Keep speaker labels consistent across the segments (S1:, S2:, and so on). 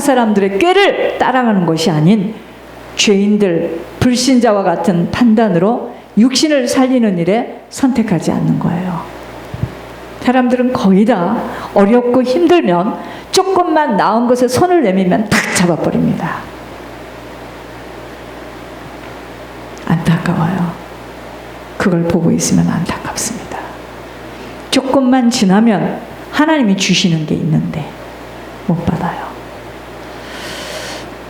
S1: 사람들의 꾀를 따라가는 것이 아닌 죄인들, 불신자와 같은 판단으로 육신을 살리는 일에 선택하지 않는 거예요. 사람들은 거의 다 어렵고 힘들면 조금만 나은 것에 손을 내밀면 탁 잡아버립니다. 안타까워요. 그걸 보고 있으면 안타깝습니다. 조금만 지나면 하나님이 주시는 게 있는데 못 받아요.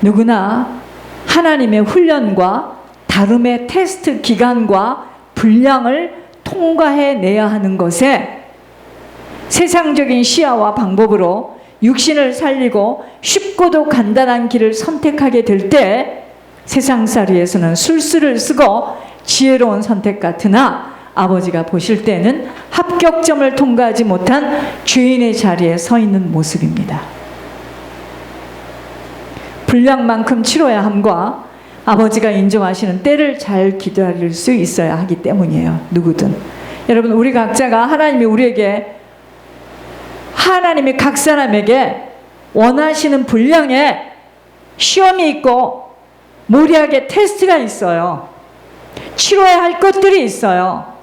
S1: 누구나 하나님의 훈련과 다름의 테스트 기간과 분량을 통과해내야 하는 것에 세상적인 시야와 방법으로 육신을 살리고 쉽고도 간단한 길을 선택하게 될 때 세상살이에서는 술수를 쓰고 지혜로운 선택 같으나 아버지가 보실 때는 합격점을 통과하지 못한 죄인의 자리에 서 있는 모습입니다. 분량만큼 치러야 함과 아버지가 인정하시는 때를 잘 기다릴 수 있어야 하기 때문이에요. 누구든. 여러분, 우리 각자가 하나님이 각 사람에게 원하시는 분량의 시험이 있고 모리하게 테스트가 있어요. 치러야 할 것들이 있어요.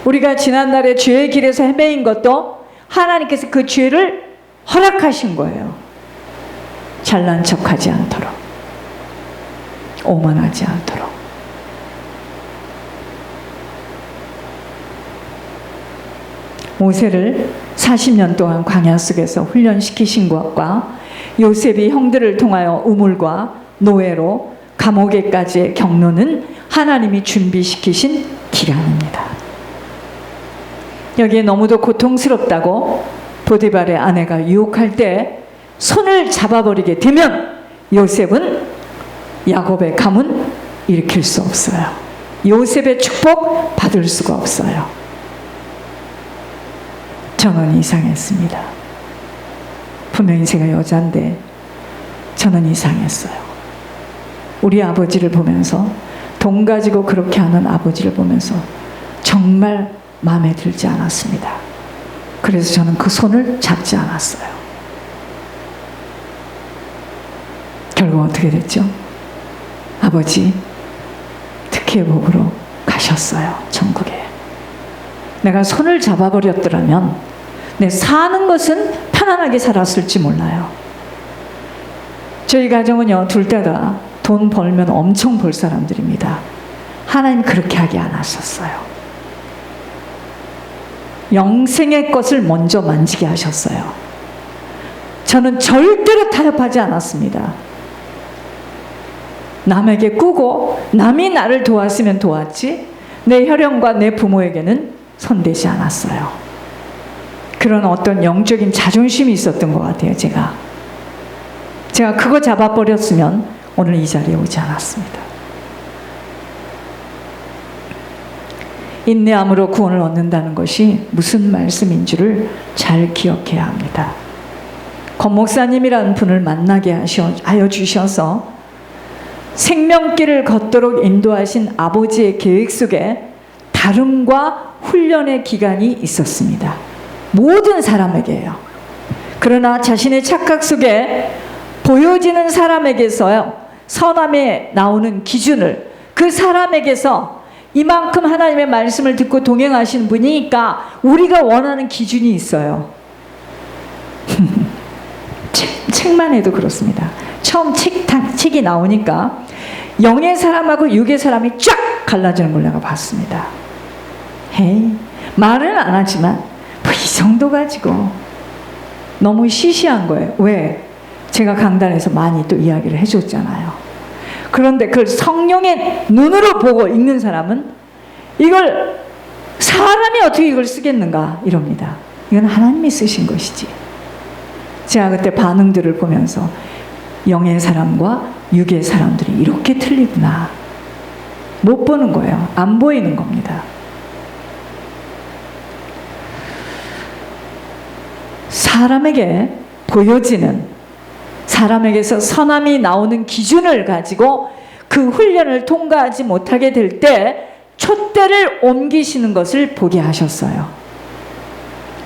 S1: 우리가 지난날에 죄의 길에서 헤매인 것도 하나님께서 그 죄를 허락하신 거예요. 잘난 척하지 않도록, 오만하지 않도록. 모세를 40년 동안 광야 속에서 훈련시키신 것과 요셉이 형들을 통하여 우물과 노예로 감옥에까지의 경로는 하나님이 준비시키신 기간입니다. 여기에 너무도 고통스럽다고 보디발의 아내가 유혹할 때 손을 잡아버리게 되면 요셉은 야곱의 가문 일으킬 수 없어요. 요셉의 축복 받을 수가 없어요. 저는 이상했습니다. 분명히 제가 여자인데 저는 이상했어요. 우리 아버지를 보면서, 돈 가지고 그렇게 하는 아버지를 보면서 정말 마음에 들지 않았습니다. 그래서 저는 그 손을 잡지 않았어요. 결국 어떻게 됐죠? 아버지 특혜의 복으로 가셨어요. 천국에. 내가 손을 잡아버렸더라면 내 사는 것은 편안하게 살았을지 몰라요. 저희 가정은요, 둘 다 돈 벌면 엄청 벌 사람들입니다. 하나님 그렇게 하게 안 하셨어요. 영생의 것을 먼저 만지게 하셨어요. 저는 절대로 타협하지 않았습니다. 남에게 꾸고 남이 나를 도왔으면 도왔지 내 혈연과 내 부모에게는 손대지 않았어요. 그런 어떤 영적인 자존심이 있었던 것 같아요. 제가 그거 잡아버렸으면 오늘 이 자리에 오지 않았습니다. 인내함으로 구원을 얻는다는 것이 무슨 말씀인 줄을 잘 기억해야 합니다. 권 목사님이라는 분을 만나게 하여 주셔서 생명길을 걷도록 인도하신 아버지의 계획 속에 다름과 훈련의 기간이 있었습니다. 모든 사람에게요. 그러나 자신의 착각 속에 보여지는 사람에게서요, 선함에 나오는 기준을, 그 사람에게서 이만큼 하나님의 말씀을 듣고 동행하시는 분이니까 우리가 원하는 기준이 있어요. 책만 해도 그렇습니다. 처음 책이 나오니까 영의 사람하고 육의 사람이 쫙 갈라지는 걸 내가 봤습니다. 헤이, 말은 안 하지만 뭐 이 정도 가지고 너무 시시한 거예요. 왜? 제가 강단에서 많이 또 이야기를 해줬잖아요. 그런데 그걸 성령의 눈으로 보고 읽는 사람은 이걸 사람이 어떻게 이걸 쓰겠는가 이럽니다. 이건 하나님이 쓰신 것이지. 제가 그때 반응들을 보면서 영의 사람과 육의 사람들이 이렇게 틀리구나. 못 보는 거예요. 안 보이는 겁니다. 사람에게 보여지는, 사람에게서 선함이 나오는 기준을 가지고 그 훈련을 통과하지 못하게 될 때 촛대를 옮기시는 것을 보게 하셨어요.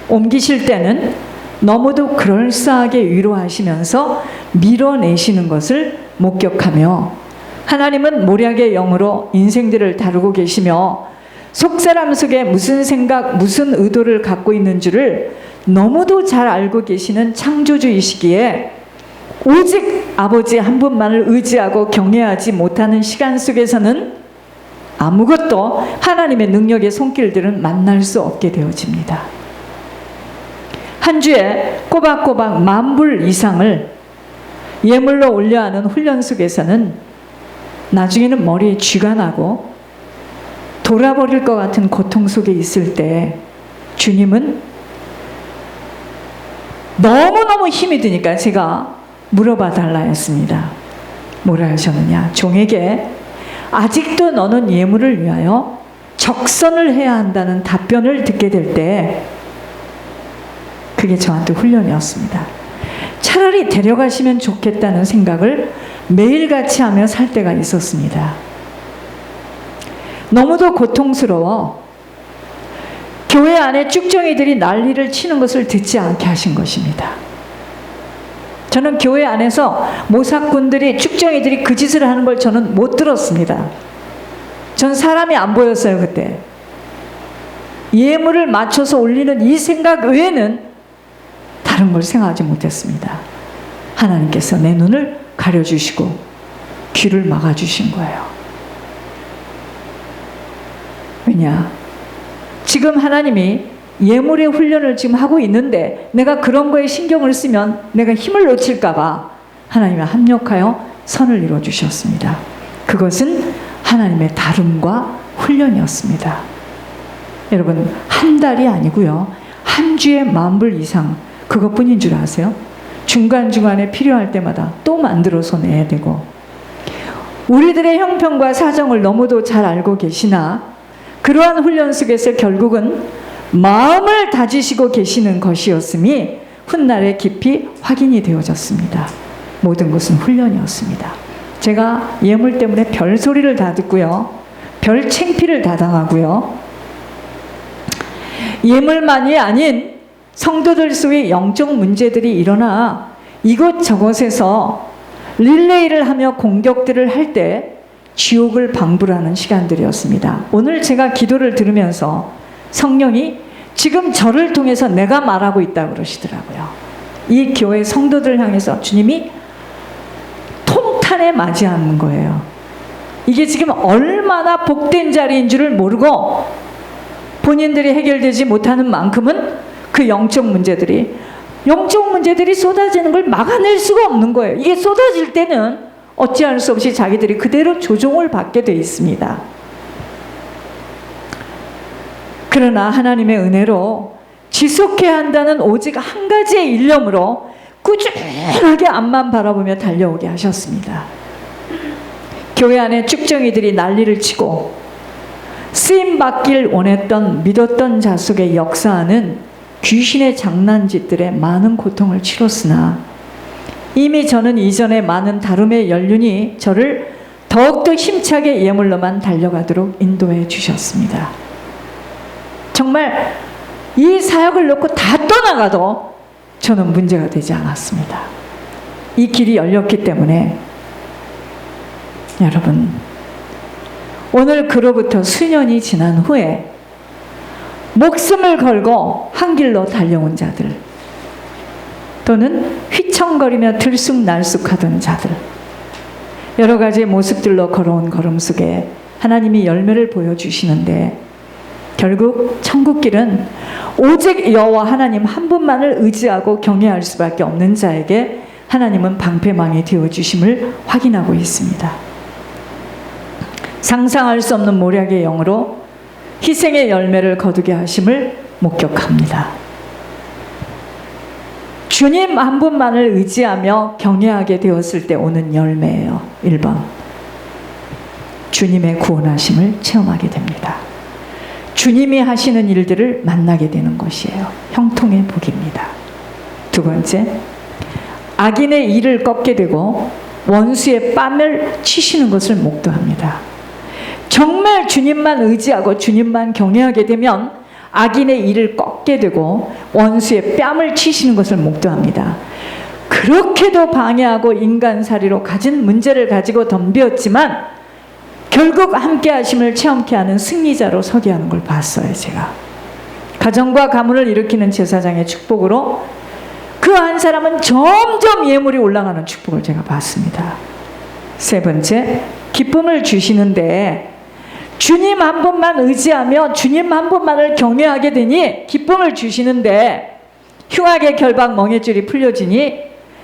S1: 옮기실 때는 너무도 그럴싸하게 위로하시면서 밀어내시는 것을 목격하며, 하나님은 모략의 영으로 인생들을 다루고 계시며 속사람 속에 무슨 생각, 무슨 의도를 갖고 있는 줄을 너무도 잘 알고 계시는 창조주이시기에 오직 아버지 한 분만을 의지하고 경외하지 못하는 시간 속에서는 아무것도 하나님의 능력의 손길들은 만날 수 없게 되어집니다. 한 주에 꼬박꼬박 10,000불 이상을 예물로 올려하는 훈련 속에서는 나중에는 머리에 쥐가 나고 돌아버릴 것 같은 고통 속에 있을 때 주님은 너무너무 힘이 드니까 제가 물어봐 달라 했습니다. 뭐라 하셨느냐? 종에게 아직도 너는 예물을 위하여 적선을 해야 한다는 답변을 듣게 될 때 그게 저한테 훈련이었습니다. 차라리 데려가시면 좋겠다는 생각을 매일같이 하며 살 때가 있었습니다. 너무도 고통스러워 교회 안에 쭉정이들이 난리를 치는 것을 듣지 않게 하신 것입니다. 저는 교회 안에서 모사꾼들이, 쭉정이들이 그 짓을 하는 걸 저는 못 들었습니다. 전 사람이 안 보였어요, 그때. 예물을 맞춰서 올리는 이 생각 외에는 다른 걸 생각하지 못했습니다. 하나님께서 내 눈을 가려주시고 귀를 막아주신 거예요. 왜냐? 지금 하나님이 예물의 훈련을 지금 하고 있는데 내가 그런 거에 신경을 쓰면 내가 힘을 놓칠까 봐 하나님이 합력하여 선을 이루어주셨습니다. 그것은 하나님의 다름과 훈련이었습니다. 여러분, 한 달이 아니고요, 한 주에 10,000불 이상, 그것뿐인 줄 아세요? 중간중간에 필요할 때마다 또 만들어서 내야 되고, 우리들의 형편과 사정을 너무도 잘 알고 계시나 그러한 훈련 속에서 결국은 마음을 다지시고 계시는 것이었음이 훗날에 깊이 확인이 되어졌습니다. 모든 것은 훈련이었습니다. 제가 예물 때문에 별소리를 다 듣고요, 별 창피를 다 당하고요, 예물만이 아닌 성도들 속에 영적 문제들이 일어나 이곳저곳에서 릴레이를 하며 공격들을 할 때 지옥을 방불하는 시간들이었습니다. 오늘 제가 기도를 들으면서 성령이 지금 저를 통해서 내가 말하고 있다고 그러시더라고요. 이 교회 성도들 향해서 주님이 통탄에 맞이하는 거예요. 이게 지금 얼마나 복된 자리인 줄을 모르고 본인들이 해결되지 못하는 만큼은 그 영적 문제들이 쏟아지는 걸 막아낼 수가 없는 거예요. 이게 쏟아질 때는 어찌할 수 없이 자기들이 그대로 조종을 받게 돼 있습니다. 그러나 하나님의 은혜로 지속해야 한다는 오직 한 가지의 일념으로 꾸준하게 앞만 바라보며 달려오게 하셨습니다. 교회 안에 쭉정이들이 난리를 치고 쓰임받길 원했던, 믿었던 자 속에 역사하는 귀신의 장난짓들에 많은 고통을 치렀으나 이미 저는 이전에 많은 다름의 연륜이 저를 더욱더 힘차게 예물로만 달려가도록 인도해 주셨습니다. 정말 이 사역을 놓고 다 떠나가도 저는 문제가 되지 않았습니다. 이 길이 열렸기 때문에 여러분, 오늘 그로부터 수년이 지난 후에 목숨을 걸고 한 길로 달려온 자들, 또는 휘청거리며 들쑥날쑥하던 자들, 여러 가지 모습들로 걸어온 걸음 속에 하나님이 열매를 보여주시는데 결국 천국길은 오직 여호와 하나님 한 분만을 의지하고 경외할 수밖에 없는 자에게 하나님은 방패망이 되어주심을 확인하고 있습니다. 상상할 수 없는 모략의 영으로 희생의 열매를 거두게 하심을 목격합니다. 주님 한 분만을 의지하며 경외하게 되었을 때 오는 열매예요. 1번, 주님의 구원하심을 체험하게 됩니다. 주님이 하시는 일들을 만나게 되는 것이에요. 형통의 복입니다. 2번째, 악인의 일을 꺾게 되고 원수의 뺨을 치시는 것을 목도합니다. 정말 주님만 의지하고 주님만 경외하게 되면 악인의 이를 꺾게 되고 원수의 뺨을 치시는 것을 목도합니다. 그렇게도 방해하고 인간살이로 가진 문제를 가지고 덤볐지만 결국 함께 하심을 체험케 하는 승리자로 서게 하는 걸 봤어요. 제가 가정과 가문을 일으키는 제사장의 축복으로 그 한 사람은 점점 예물이 올라가는 축복을 제가 봤습니다. 세 번째, 기쁨을 주시는데 주님 한 분만 의지하며 주님 한 분만을 경외하게 되니 기쁨을 주시는데 흉악의 결박 멍에줄이 풀려지니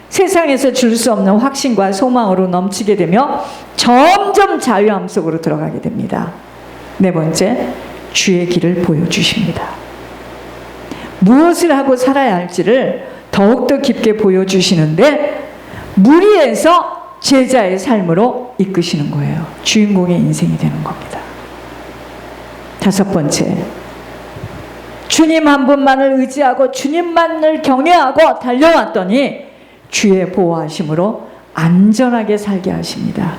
S1: 세상에서 줄 수 없는 확신과 소망으로 넘치게 되며 점점 자유함 속으로 들어가게 됩니다. 네 번째, 주의 길을 보여주십니다. 무엇을 하고 살아야 할지를 더욱더 깊게 보여주시는데 무리해서 제자의 삶으로 이끄시는 거예요. 주인공의 인생이 되는 겁니다. 다섯 번째, 주님 한 분만을 의지하고 주님만을 경외하고 달려왔더니 주의 보호하심으로 안전하게 살게 하십니다.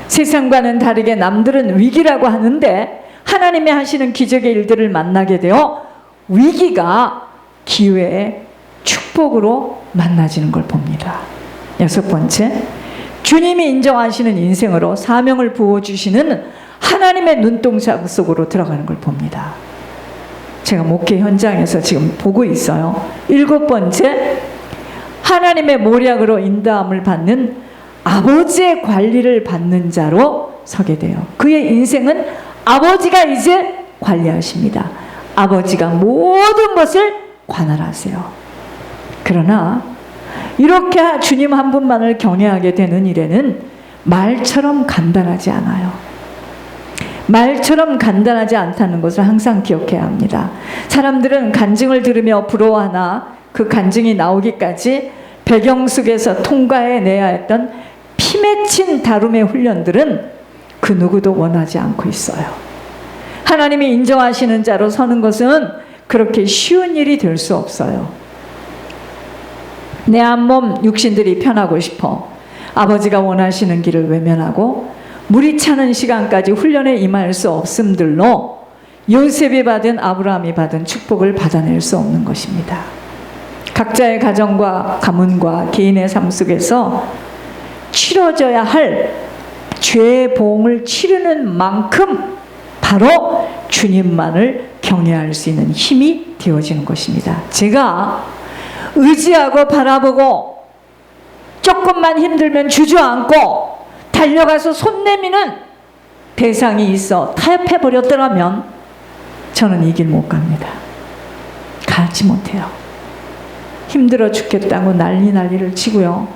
S1: 세상과는 다르게 남들은 위기라고 하는데 하나님이 하시는 기적의 일들을 만나게 되어 위기가 기회의 축복으로 만나지는 걸 봅니다. 여섯 번째, 주님이 인정하시는 인생으로 사명을 부어주시는 하나님의 눈동자 속으로 들어가는 걸 봅니다. 제가 목회 현장에서 지금 보고 있어요. 일곱 번째, 하나님의 모략으로 인도함을 받는 아버지의 관리를 받는 자로 서게 돼요. 그의 인생은 아버지가 이제 관리하십니다. 아버지가 모든 것을 관할하세요. 그러나 이렇게 주님 한 분만을 경외하게 되는 일에는 말처럼 간단하지 않아요. 말처럼 간단하지 않다는 것을 항상 기억해야 합니다. 사람들은 간증을 들으며 부러워하나 그 간증이 나오기까지 배경 속에서 통과해내야 했던 피 맺힌 다룸의 훈련들은 그 누구도 원하지 않고 있어요. 하나님이 인정하시는 자로 서는 것은 그렇게 쉬운 일이 될 수 없어요. 내 한 몸 육신들이 편하고 싶어 아버지가 원하시는 길을 외면하고 물이 차는 시간까지 훈련에 임할 수 없음들로 요셉이 받은 아브라함이 받은 축복을 받아낼 수 없는 것입니다. 각자의 가정과 가문과 개인의 삶 속에서 치러져야 할 죄의 보응을 치르는 만큼 바로 주님만을 경외할 수 있는 힘이 되어지는 것입니다. 제가 의지하고 바라보고 조금만 힘들면 주저앉고 달려가서 손 내미는 대상이 있어 타협해버렸더라면 저는 이 길 못 갑니다. 가지 못해요. 힘들어 죽겠다고 난리를 치고요.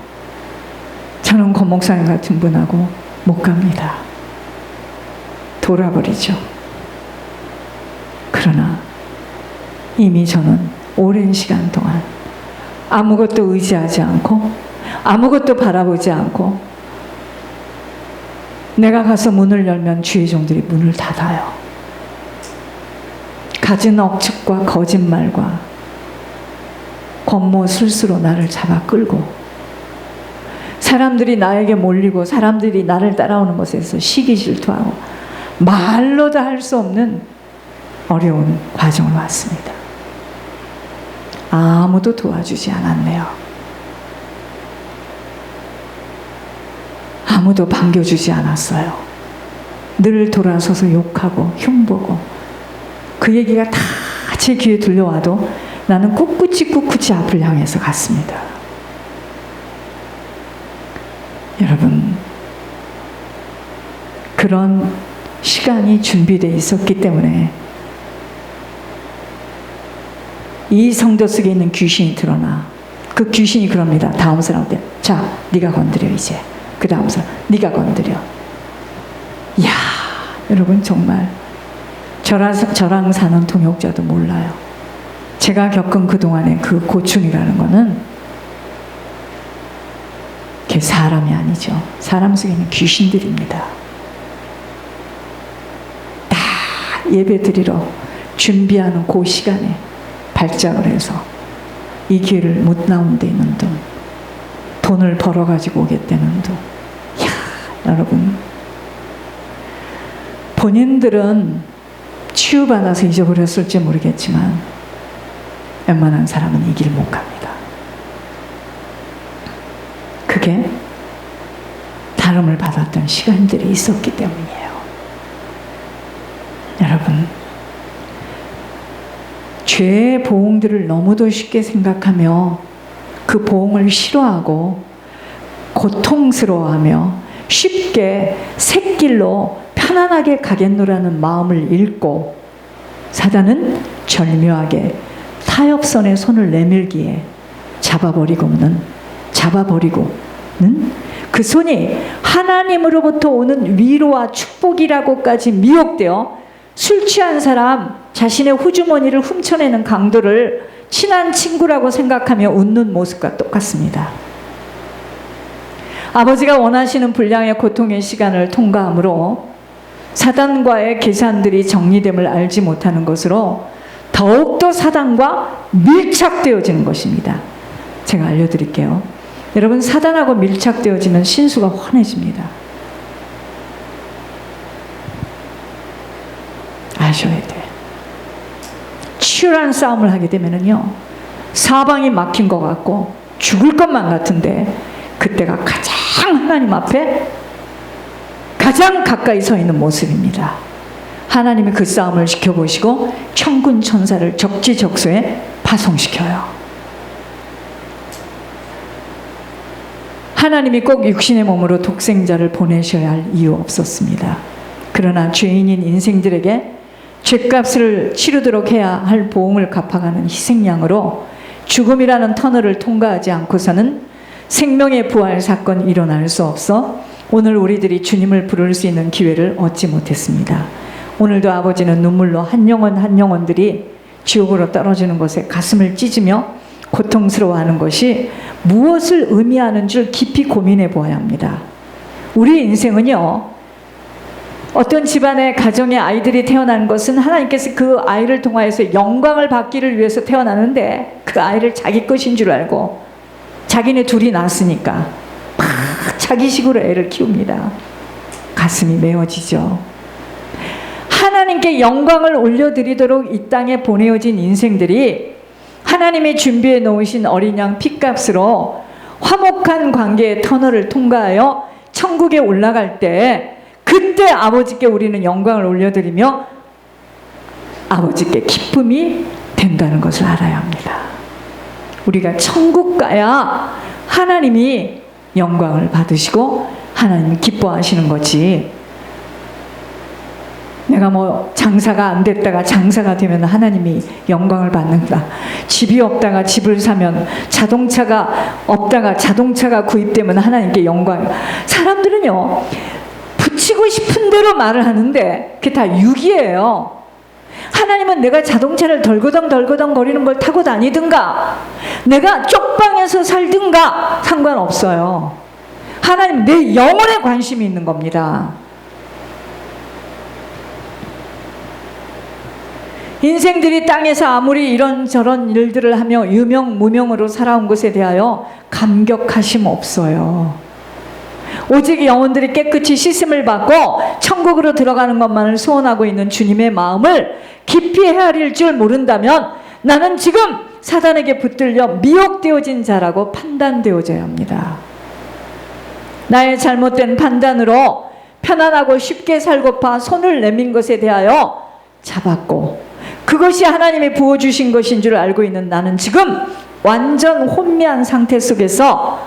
S1: 저는 권 목사님 같은 분하고 못 갑니다. 돌아버리죠. 그러나 이미 저는 오랜 시간 동안 아무것도 의지하지 않고 아무것도 바라보지 않고 내가 가서 문을 열면 주의 종들이 문을 닫아요. 갖은 억측과 거짓말과 권모술수로 나를 잡아 끌고 사람들이 나에게 몰리고 사람들이 나를 따라오는 것에서 시기 질투하고 말로도 할 수 없는 어려운 과정을 왔습니다. 아무도 도와주지 않았네요. 아무도 반겨주지 않았어요. 늘 돌아서서 욕하고 흉보고 그 얘기가 다 제 귀에 들려와도 나는 꿋꿋이 앞을 향해서 갔습니다. 여러분, 그런 시간이 준비되어 있었기 때문에 이 성도 속에 있는 귀신이 드러나. 그 귀신이 그럽니다. 다음 사람한테 자, 네가 건드려. 이제 그 다음 사람 네가 건드려. 이야, 여러분 정말 저랑 사는 동역자도 몰라요. 제가 겪은 그동안의 그 고충이라는 거는 그게 사람이 아니죠. 사람 속에 있는 귀신들입니다. 다 예배 드리러 준비하는 그 시간에 발작을 해서 이 길을 못 나온 데 있는 돈을 벌어가지고 오겠다는 돈. 이야, 여러분 본인들은 치유받아서 잊어버렸을지 모르겠지만 웬만한 사람은 이 길 못 갑니다. 그게 다름을 받았던 시간들이 있었기 때문이에요. 여러분, 죄의 보응들을 너무도 쉽게 생각하며 그 보응을 싫어하고 고통스러워하며 쉽게 샛길로 편안하게 가겠노라는 마음을 잃고 사단은 절묘하게 타협선에 손을 내밀기에 잡아버리고는 그 손이 하나님으로부터 오는 위로와 축복이라고까지 미혹되어 술 취한 사람 자신의 호주머니를 훔쳐내는 강도를 친한 친구라고 생각하며 웃는 모습과 똑같습니다. 아버지가 원하시는 분량의 고통의 시간을 통과함으로 사단과의 계산들이 정리됨을 알지 못하는 것으로 더욱더 사단과 밀착되어지는 것입니다. 제가 알려드릴게요. 여러분, 사단하고 밀착되어지면 신수가 환해집니다. 아셔야 돼. 치열한 싸움을 하게 되면은요, 사방이 막힌 것 같고 죽을 것만 같은데 그때가 가장 하나님 앞에 가장 가까이 서 있는 모습입니다. 하나님이 그 싸움을 지켜보시고 천군 천사를 적지적소에 파송시켜요. 하나님이 꼭 육신의 몸으로 독생자를 보내셔야 할 이유 없었습니다. 그러나 죄인인 인생들에게 죄값을 치르도록 해야 할 보응을 갚아가는 희생양으로 죽음이라는 터널을 통과하지 않고서는 생명의 부활 사건이 일어날 수 없어 오늘 우리들이 주님을 부를 수 있는 기회를 얻지 못했습니다. 오늘도 아버지는 눈물로 한 영혼 한 영혼들이 지옥으로 떨어지는 것에 가슴을 찢으며 고통스러워하는 것이 무엇을 의미하는 줄 깊이 고민해 보아야 합니다. 우리 인생은요, 어떤 집안의 가정의 아이들이 태어난 것은 하나님께서 그 아이를 통하여서 영광을 받기를 위해서 태어나는데 그 아이를 자기 것인 줄 알고 자기네 둘이 낳았으니까 막 자기식으로 애를 키웁니다. 가슴이 메어지죠. 하나님께 영광을 올려드리도록 이 땅에 보내어진 인생들이 하나님이 준비해 놓으신 어린 양 핏값으로 화목한 관계의 터널을 통과하여 천국에 올라갈 때 그때 아버지께 우리는 영광을 올려드리며 아버지께 기쁨이 된다는 것을 알아야 합니다. 우리가 천국 가야 하나님이 영광을 받으시고 하나님이 기뻐하시는 거지, 내가 뭐 장사가 안 됐다가 장사가 되면 하나님이 영광을 받는다, 집이 없다가 집을 사면, 자동차가 없다가 자동차가 구입되면 하나님께 영광. 사람들은요, 붙이고 싶은 대로 말을 하는데 그게 다 유기예요. 하나님은 내가 자동차를 덜거덩 거리는 걸 타고 다니든가 내가 쪽방에서 살든가 상관없어요. 하나님 내 영혼에 관심이 있는 겁니다. 인생들이 땅에서 아무리 이런저런 일들을 하며 유명 무명으로 살아온 것에 대하여 감격하심 없어요. 오직 영혼들이 깨끗이 씻음을 받고 천국으로 들어가는 것만을 소원하고 있는 주님의 마음을 깊이 헤아릴 줄 모른다면 나는 지금 사단에게 붙들려 미혹되어진 자라고 판단되어져야 합니다. 나의 잘못된 판단으로 편안하고 쉽게 살고파 손을 내민 것에 대하여 잡았고 그것이 하나님이 부어주신 것인 줄 알고 있는 나는 지금 완전 혼미한 상태 속에서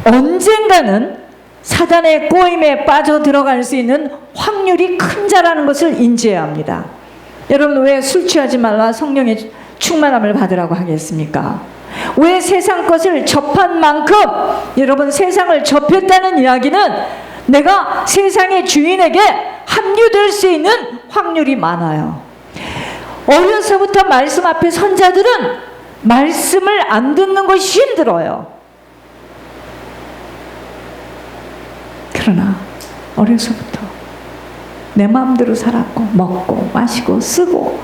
S1: 언젠가는 사단의 꼬임에 빠져 들어갈 수 있는 확률이 큰 자라는 것을 인지해야 합니다. 여러분, 왜 술 취하지 말라 성령의 충만함을 받으라고 하겠습니까? 왜 세상 것을 접한 만큼, 여러분, 세상을 접했다는 이야기는 내가 세상의 주인에게 합류될 수 있는 확률이 많아요. 어려서부터 말씀 앞에 선 자들은 말씀을 안 듣는 것이 힘들어요. 그러나 어려서부터 내 마음대로 살았고 먹고 마시고 쓰고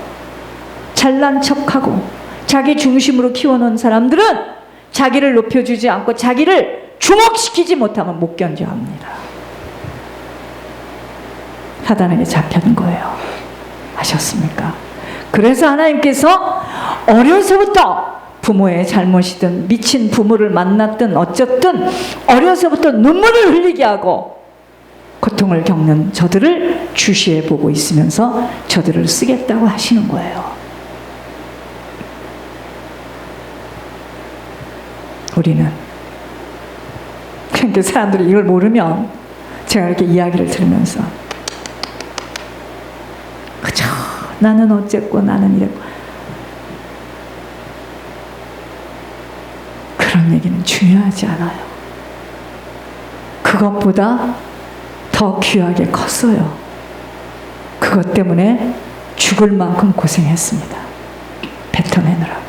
S1: 잘난 척하고 자기 중심으로 키워놓은 사람들은 자기를 높여주지 않고 자기를 주목시키지 못하면 못 견뎌합니다. 사단에게 잡혀는 거예요. 하셨습니까? 그래서 하나님께서 어려서부터 부모의 잘못이든 미친 부모를 만났든 어쨌든 어려서부터 눈물을 흘리게 하고 고통을 겪는 저들을 주시해 보고 있으면서 저들을 쓰겠다고 하시는 거예요. 우리는 그러니까 사람들이 이걸 모르면 제가 이렇게 이야기를 들으면서 그죠, 나는 어쨌고 나는 이랬고, 그런 얘기는 중요하지 않아요. 그것보다 더 귀하게 컸어요. 그것 때문에 죽을 만큼 고생했습니다. 뱉어내느라고.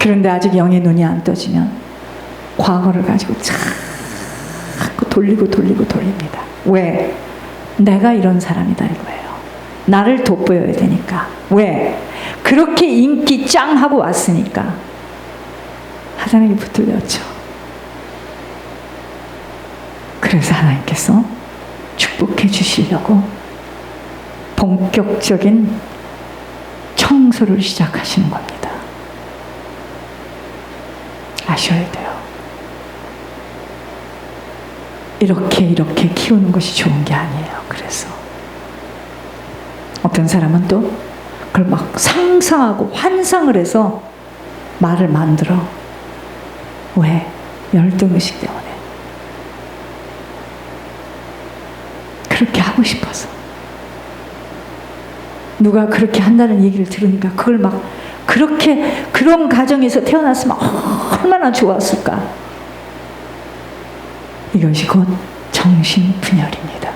S1: 그런데 아직 영의 눈이 안 떠지면 과거를 가지고 자꾸 돌립니다. 왜? 내가 이런 사람이다 이거예요. 나를 돋보여야 되니까. 왜? 그렇게 인기 짱 하고 왔으니까. 하나님이 붙들렸죠. 그래서 하나님께서 축복해 주시려고 본격적인 청소를 시작하시는 겁니다. 아셔야 돼요. 이렇게 키우는 것이 좋은 게 아니에요. 그래서 어떤 사람은 또 그걸 막 상상하고 환상을 해서 말을 만들어. 왜? 열등의식 때문에. 그렇게 하고 싶어서. 누가 그렇게 한다는 얘기를 들으니까 그걸 막 그렇게 그런 가정에서 태어났으면 얼마나 좋았을까. 이것이 곧 정신분열입니다.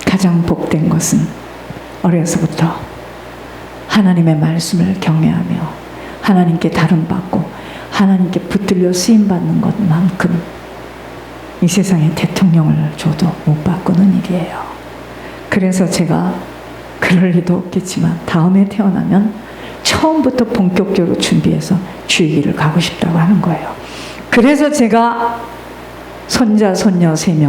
S1: 가장 복된 것은 어려서부터 하나님의 말씀을 경외하며 하나님께 다름받고 하나님께 붙들려 쓰임받는 것만큼 이 세상에 대통령을 줘도 못 바꾸는 일이에요. 그래서 제가 그럴 리도 없겠지만 다음에 태어나면 처음부터 본격적으로 준비해서 주의 길을 가고 싶다고 하는 거예요. 그래서 제가 손자, 손녀 3명